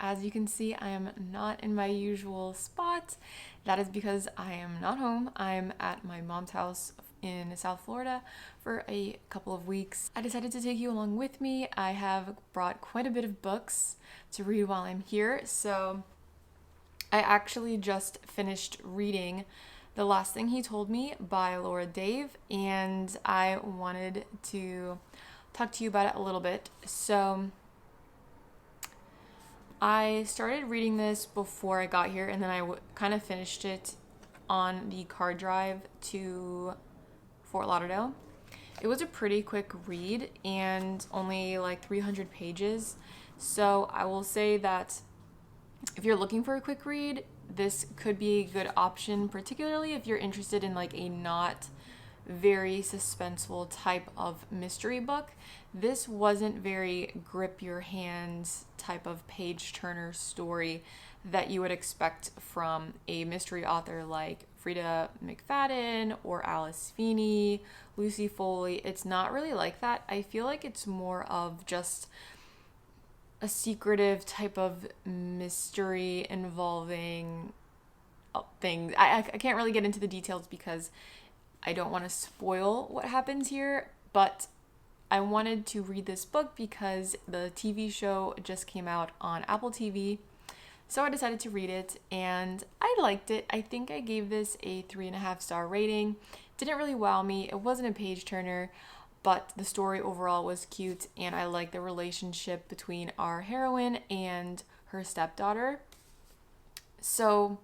As you can see, I am not in my usual spot. That is because I am not home. I'm at my mom's house in South Florida for a couple of weeks. I decided to take you along with me. I have brought quite a bit of books to read while I'm here. So I actually just finished reading The Last Thing He Told Me by Laura Dave, and I wanted to talk to you about it a little bit. So I started reading this before I got here, and then I kind of finished it on the car drive to Fort Lauderdale. It was a pretty quick read and only like 300 pages. So I will say that if you're looking for a quick read, this could be a good option, particularly if you're interested in like a not very suspenseful type of mystery book. This wasn't very grip your hands type of page turner story that you would expect from a mystery author like Frida McFadden or Alice Feeney, Lucy Foley. It's not really like that. I feel like it's more of just a secretive type of mystery involving things. I can't really get into the details because I don't want to spoil what happens here, but I wanted to read this book because the TV show just came out on Apple TV. So I decided to read it and I liked it. I think I gave this a 3.5-star rating. Didn't really wow me. It wasn't a page turner, but the story overall was cute and I liked the relationship between our heroine and her stepdaughter. So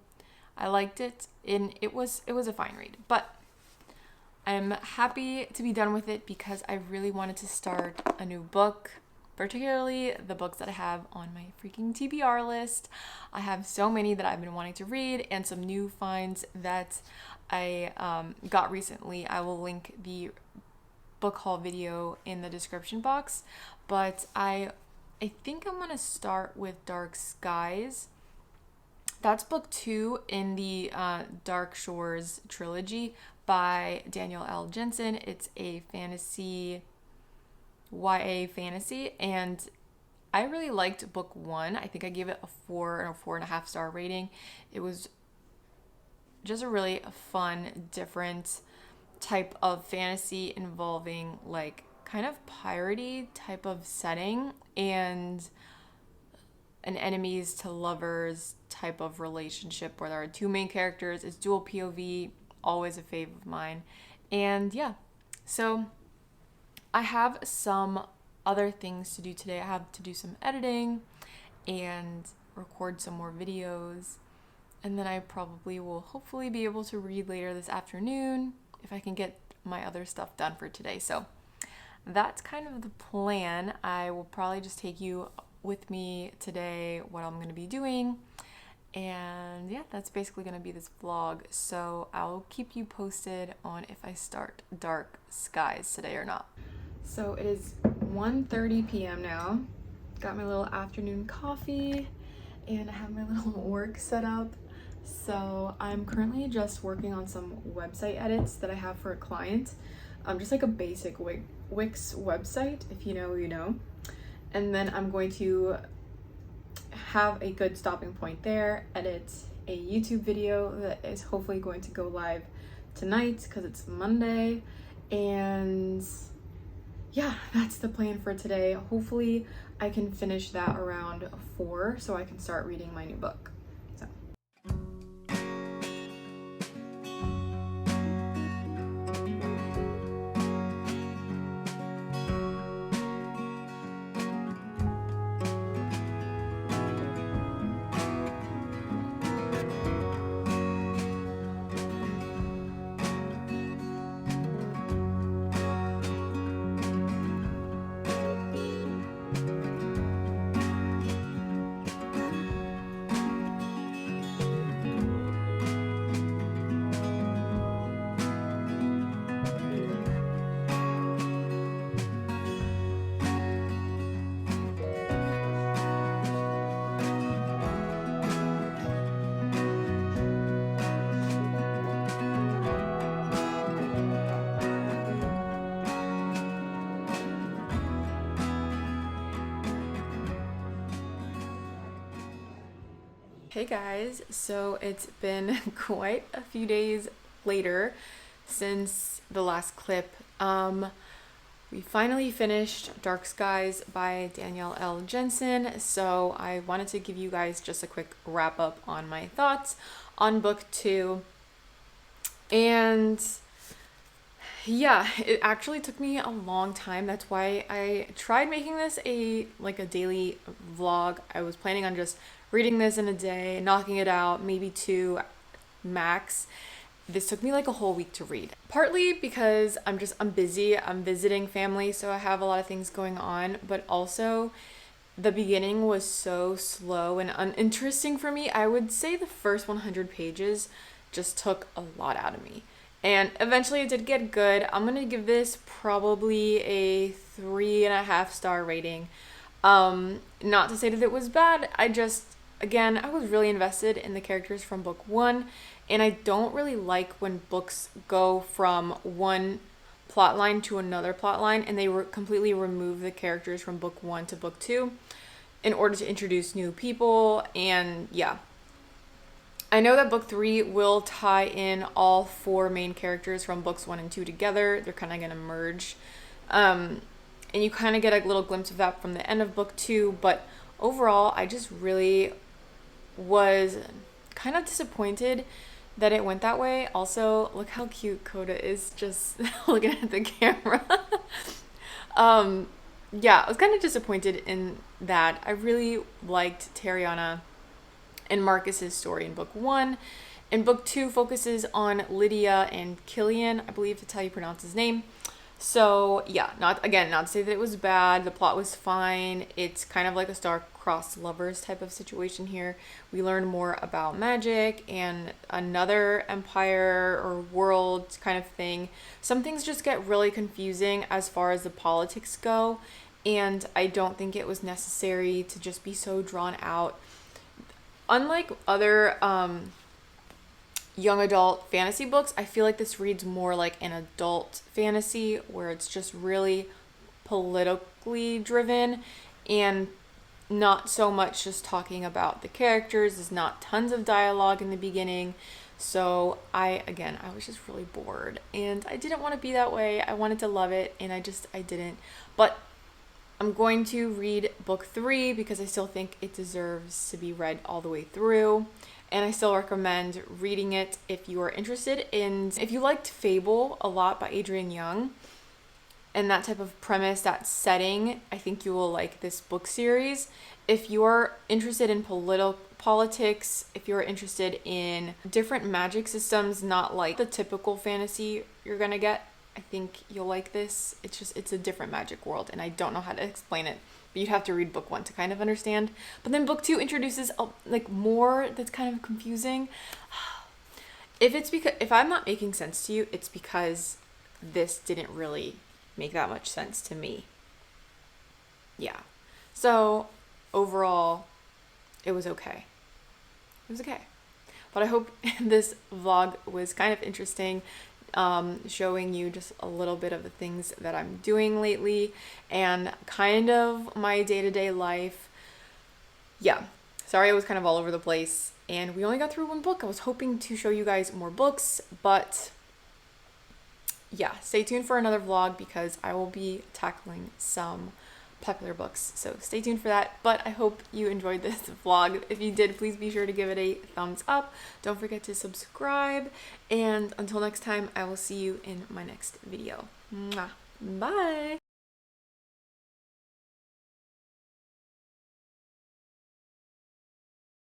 I liked it and it was a fine read. But I'm happy to be done with it because I really wanted to start a new book, particularly the books that I have on my freaking TBR list. I have so many that I've been wanting to read and some new finds that I got recently. I will link the book haul video in the description box, but I think I'm going to start with Dark Skies. That's book 2 in the Dark Shores trilogy by Danielle L. Jensen. It's a fantasy, YA fantasy, and I really liked book 1. I think I gave it a 4 or 4.5-star rating. It was just a really fun, different type of fantasy involving like kind of piratey type of setting and an enemies to lovers type of relationship where there are two main characters. It's dual POV, always a fave of mine. And yeah, so I have some other things to do today. I have to do some editing and record some more videos. And then I probably will hopefully be able to read later this afternoon if I can get my other stuff done for today. So that's kind of the plan. I will probably just take you with me today, what I'm going to be doing. And yeah, that's basically going to be this vlog. So I'll keep you posted on if I start Dark Skies today or not. So it is 1:30 p.m. now. Got my little afternoon coffee and I have my little work set up. So I'm currently just working on some website edits that I have for a client. Just like a basic Wix website, if you know, you know. And then I'm going to have a good stopping point there, edit a YouTube video that is hopefully going to go live tonight because it's Monday. And yeah, that's the plan for today. Hopefully I can finish that around 4 so I can start reading my new book. Hey guys, so it's been quite a few days later since the last clip. We finally finished Dark Skies by Danielle L. Jensen, so I wanted to give you guys just a quick wrap up on my thoughts on book 2. And yeah, it actually took me a long time. That's why I tried making this a daily vlog. I was planning on just reading this in a day, knocking it out, maybe 2 max. This took me like a whole week to read. Partly because I'm busy. I'm visiting family, so I have a lot of things going on, but also the beginning was so slow and uninteresting for me. I would say the first 100 pages just took a lot out of me. And eventually it did get good. I'm gonna give this probably a 3.5 star rating. Not to say that it was bad. Again, I was really invested in the characters from book 1, and I don't really like when books go from one plot line to another plot line and they completely remove the characters from book 1 to book 2 in order to introduce new people. And yeah, I know that book 3 will tie in all 4 main characters from books 1 and 2 together. They're kind of going to merge. And you kind of get a little glimpse of that from the end of book 2. But overall, I just really was kind of disappointed that it went that way. Also, look how cute Coda is just looking at the camera. Yeah, I was kind of disappointed in that. I really liked Tariana and Marcus's story in book 1. And book 2 focuses on Lydia and Killian, I believe that's how you pronounce his name. So yeah, not to say that it was bad. The plot was fine. It's kind of like a star-crossed lovers type of situation here. We learn more about magic and another empire or world kind of thing. Some things just get really confusing as far as the politics go, and I don't think it was necessary to just be so drawn out. Unlike other young adult fantasy books, I feel like this reads more like an adult fantasy where it's just really politically driven and not so much just talking about the characters. There's not tons of dialogue in the beginning. So I was just really bored, and I didn't want to be that way. I wanted to love it, and I didn't. But I'm going to read book 3 because I still think it deserves to be read all the way through. And I still recommend reading it if you are interested in, if you liked Fable a lot by Adrienne Young and that type of premise, that setting, I think you will like this book series. If you are interested in politics, if you're interested in different magic systems, not like the typical fantasy you're gonna get, I think you'll like this. It's a different magic world, and I don't know how to explain it. But you'd have to read book 1 to kind of understand. But then book 2 introduces more that's kind of confusing. If I'm not making sense to you, it's because this didn't really make that much sense to me. Yeah. So overall, it was okay. It was okay. But I hope this vlog was kind of interesting. Showing you just a little bit of the things that I'm doing lately and kind of my day-to-day life. Yeah, sorry I was kind of all over the place, and we only got through 1 book. I was hoping to show you guys more books, but yeah, stay tuned for another vlog because I will be tackling some popular books, so stay tuned for that. But I hope you enjoyed this vlog. If you did, please be sure to give it a thumbs up. Don't forget to subscribe, and until next time, I will see you in my next video. Mwah. Bye.